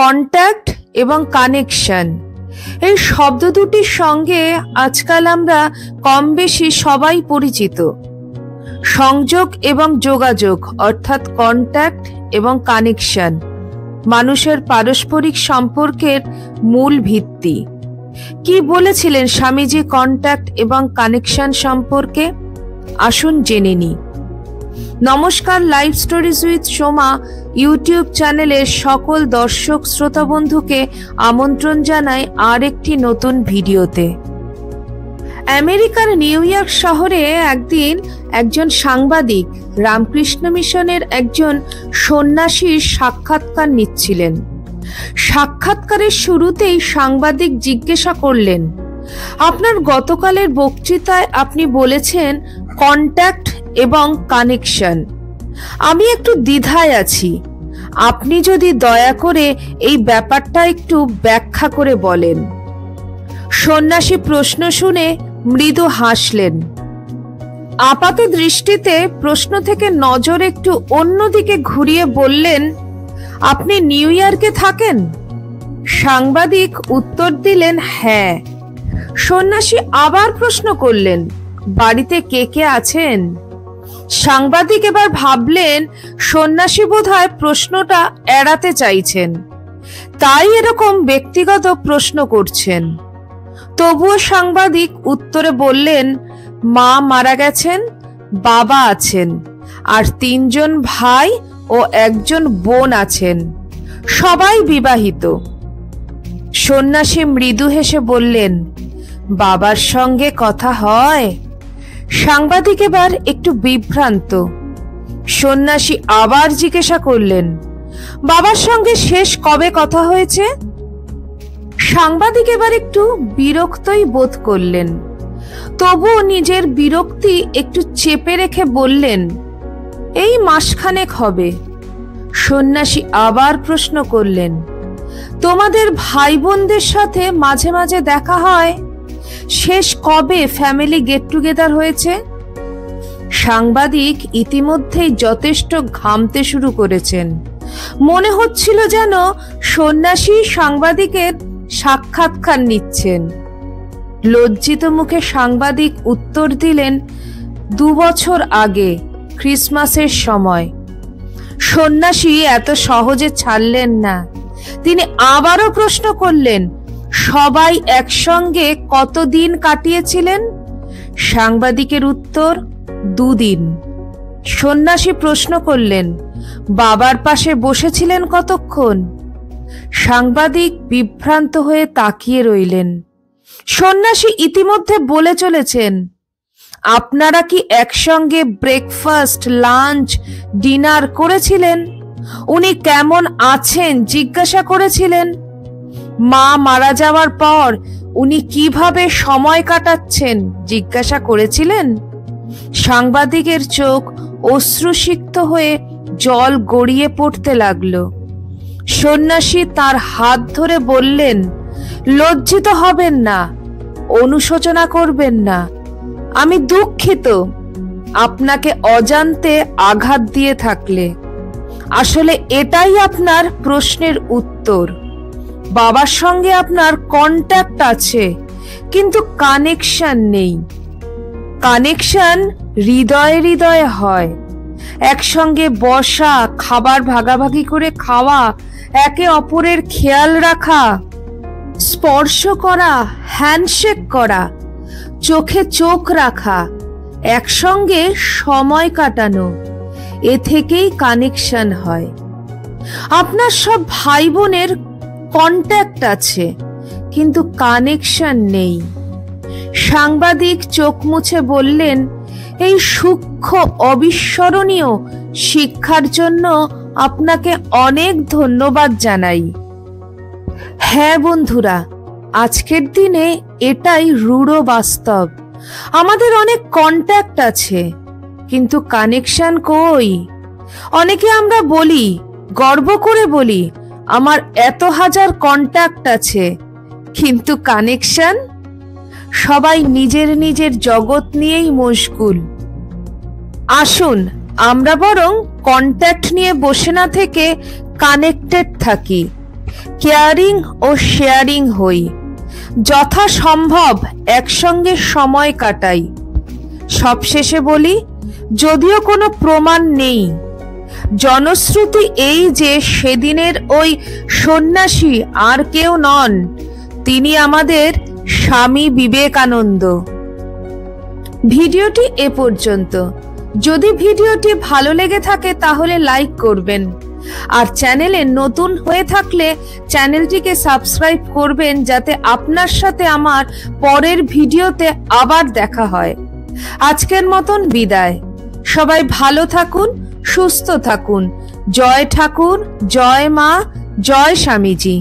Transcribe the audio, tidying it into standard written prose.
Contact এবং connection এই শব্দ দুটির সঙ্গে আজকাল আমরা কম বেশি সবাই পরিচিত। সংযোগ এবং যোগাযোগ অর্থাৎ কন্ট্যাক্ট এবং কানেকশন মানুষের পারস্পরিক সম্পর্কের মূল ভিত্তি। কি বলেছিলেন স্বামীজি কন্ট্যাক্ট এবং কানেকশন সম্পর্কে? আসুন জেনে নিই। নমস্কার, live stories with Soma YouTube চ্যানেলের সকল দর্শক শ্রোতা বন্ধুকে আমন্ত্রণ জানাই আর একটি নতুন ভিডিওতে। আমেরিকার নিউ ইয়র্ক শহরে একদিন একজন সাংবাদিক রামকৃষ্ণ মিশনের একজন সন্ন্যাসীর সাক্ষাৎকার নিচ্ছিলেন। সাক্ষাৎকারের শুরুতেই সাংবাদিক জিজ্ঞাসা করলেন, আপনার গতকালের বক্তৃতায় আপনি বলেছেন কন্ট্যাক্ট এবং কানেকশন। আমি একটু দ্বিধায় আছি, আপনি যদি দয়া করে এই ব্যাপারটা একটু ব্যাখ্যা করে বলেন। সন্ন্যাসী প্রশ্ন শুনে মৃদু হাসলেন। আপাত দৃষ্টিতে প্রশ্ন থেকে নজর একটু অন্যদিকে ঘুরিয়ে বললেন, আপনি নিউ ইয়র্কে থাকেন? সাংবাদিক উত্তর দিলেন, হ্যাঁ। সন্ন্যাসী আবার প্রশ্ন করলেন, বাড়িতে কে কে আছেন? সাংবাদিক এবার ভাবলেন সন্ন্যাসী বোধহয় প্রশ্নটা এড়াতে চাইছেন, তাই এরকম ব্যক্তিগত প্রশ্ন করছেন। তবুও সাংবাদিক উত্তরে বললেন, মা মারা গেছেন, বাবা আছেন, আর 3 জন ভাই ও 1 জন বোন আছেন, সবাই বিবাহিত। সন্ন্যাসী মৃদু হেসে বললেন, বাবার সঙ্গে কথা হয়? সাংবাদিক এবার একটু বিভ্রান্ত। সন্ন্যাসী আবার জিজ্ঞাসা করলেন, বাবার সঙ্গে শেষ কবে কথা হয়েছে? সাংবাদিক এবার একটু বিরক্তই বোধ করলেন, তবুও নিজের বিরক্তি একটু চেপে রেখে বললেন, এই মাসখানেক হবে। সন্ন্যাসী আবার প্রশ্ন করলেন, তোমাদের ভাই বোনদের সাথে মাঝে মাঝে দেখা হয়? শেষ কবে ফ্যামিলি গেট টুগেদার হয়েছে? সাংবাদিক ইতিমধ্যেই যথেষ্ট ঘামতে শুরু করেছেন। মনে হচ্ছিল যেন সন্ন্যাসী সাংবাদিকের সাক্ষাৎকার নিচ্ছেন। লজ্জিত মুখে সাংবাদিক উত্তর দিলেন, 2 বছর আগে ক্রিসমাসের সময়। সন্ন্যাসী এত সহজে ছাড়লেন না। তিনি আবারও প্রশ্ন করলেন, সবাই একসঙ্গে কতদিন কাটিয়েছিলেন? সাংবাদিকের উত্তর, 2 দিন। সন্ন্যাসী প্রশ্ন করলেন, বাবার পাশে বসেছিলেন কতক্ষণ? সাংবাদিক বিভ্রান্ত হয়ে তাকিয়ে রইলেন। সন্ন্যাসী ইতিমধ্যে বলে চলেছেন, আপনারা কি একসঙ্গে ব্রেকফাস্ট, লাঞ্চ, ডিনার করেছিলেন? উনি কেমন আছেন জিজ্ঞাসা করেছিলেন? মা মারা যাওয়ার পর উনি কিভাবে সময় কাটাচ্ছেন জিজ্ঞাসা করেছিলেন? সাংবাদিকের চোখ অশ্রুসিক্ত হয়ে জল গড়িয়ে পড়তে লাগলো। সন্ন্যাসী তার হাত ধরে বললেন, লজ্জিত হবেন না, অনুশোচনা করবেন না। আমি দুঃখিত আপনাকে অজান্তে আঘাত দিয়ে থাকলে। আসলে এটাই আপনার প্রশ্নের উত্তর। বাবার সঙ্গে আপনার কন্ট্যাক্ট আছে, কিন্তু কানেকশন নেই। কানেকশন হৃদয়ে হৃদয়ে হয়। একসঙ্গে বসা, খাবার ভাগাভাগি করে খাওয়া, একে অপরের খেয়াল রাখা, স্পর্শ করা, হ্যান্ডশেক করা, চোখে চোখ রাখা, একসঙ্গে সময় কাটানো, এ থেকেই কানেকশন হয়। আপনার সব ভাই বোনের কন্ট্যাক্ট আছে, কিন্তু কানেকশন নেই। সাংবাদিক চোখ মুছে বললেন, এই সূক্ষ্ম অবিস্মরণীয় শিক্ষার জন্য আপনাকে অনেক ধন্যবাদ জানাই। হ্যাঁ বন্ধুরা, আজকের দিনে এটাই রূঢ় বাস্তব। আমাদের অনেক কন্ট্যাক্ট আছে, কিন্তু কানেকশন কই? অনেকে আমরা বলি, গর্ব করে বলি, আমার এত হাজার কন্ট্যাক্ট আছে, কিন্তু কানেকশন? সবাই নিজের নিজের জগৎ নিয়েই মশগুল। আসুন আমরা বরং কন্ট্যাক্ট নিয়ে বসে না থেকে কানেক্টেড থাকি। কেয়ারিং ও শেয়ারিং হই, যথাসম্ভব একসঙ্গে সময় কাটাই। সবশেষে বলি, যদিও কোনো প্রমাণ নেই, জনশ্রুতি এই যে সেদিনের ওই সন্ন্যাসী আর কেউ নন, তিনি আমাদের স্বামী বিবেকানন্দ। ভিডিওটি এ পর্যন্ত। যদি ভিডিওটি ভালো লেগে থাকে তাহলে লাইক করবেন, আর চ্যানেলে নতুন হয়ে থাকলে চ্যানেলটিকে সাবস্ক্রাইব করবেন, যাতে আপনার সাথে আমার পরের ভিডিওতে আবার দেখা হয়। আজকের মতন বিদায়। সবাই ভালো থাকুন, সুস্থ থাকুন। জয় ঠাকুর, জয় মা, জয় স্বামীজি।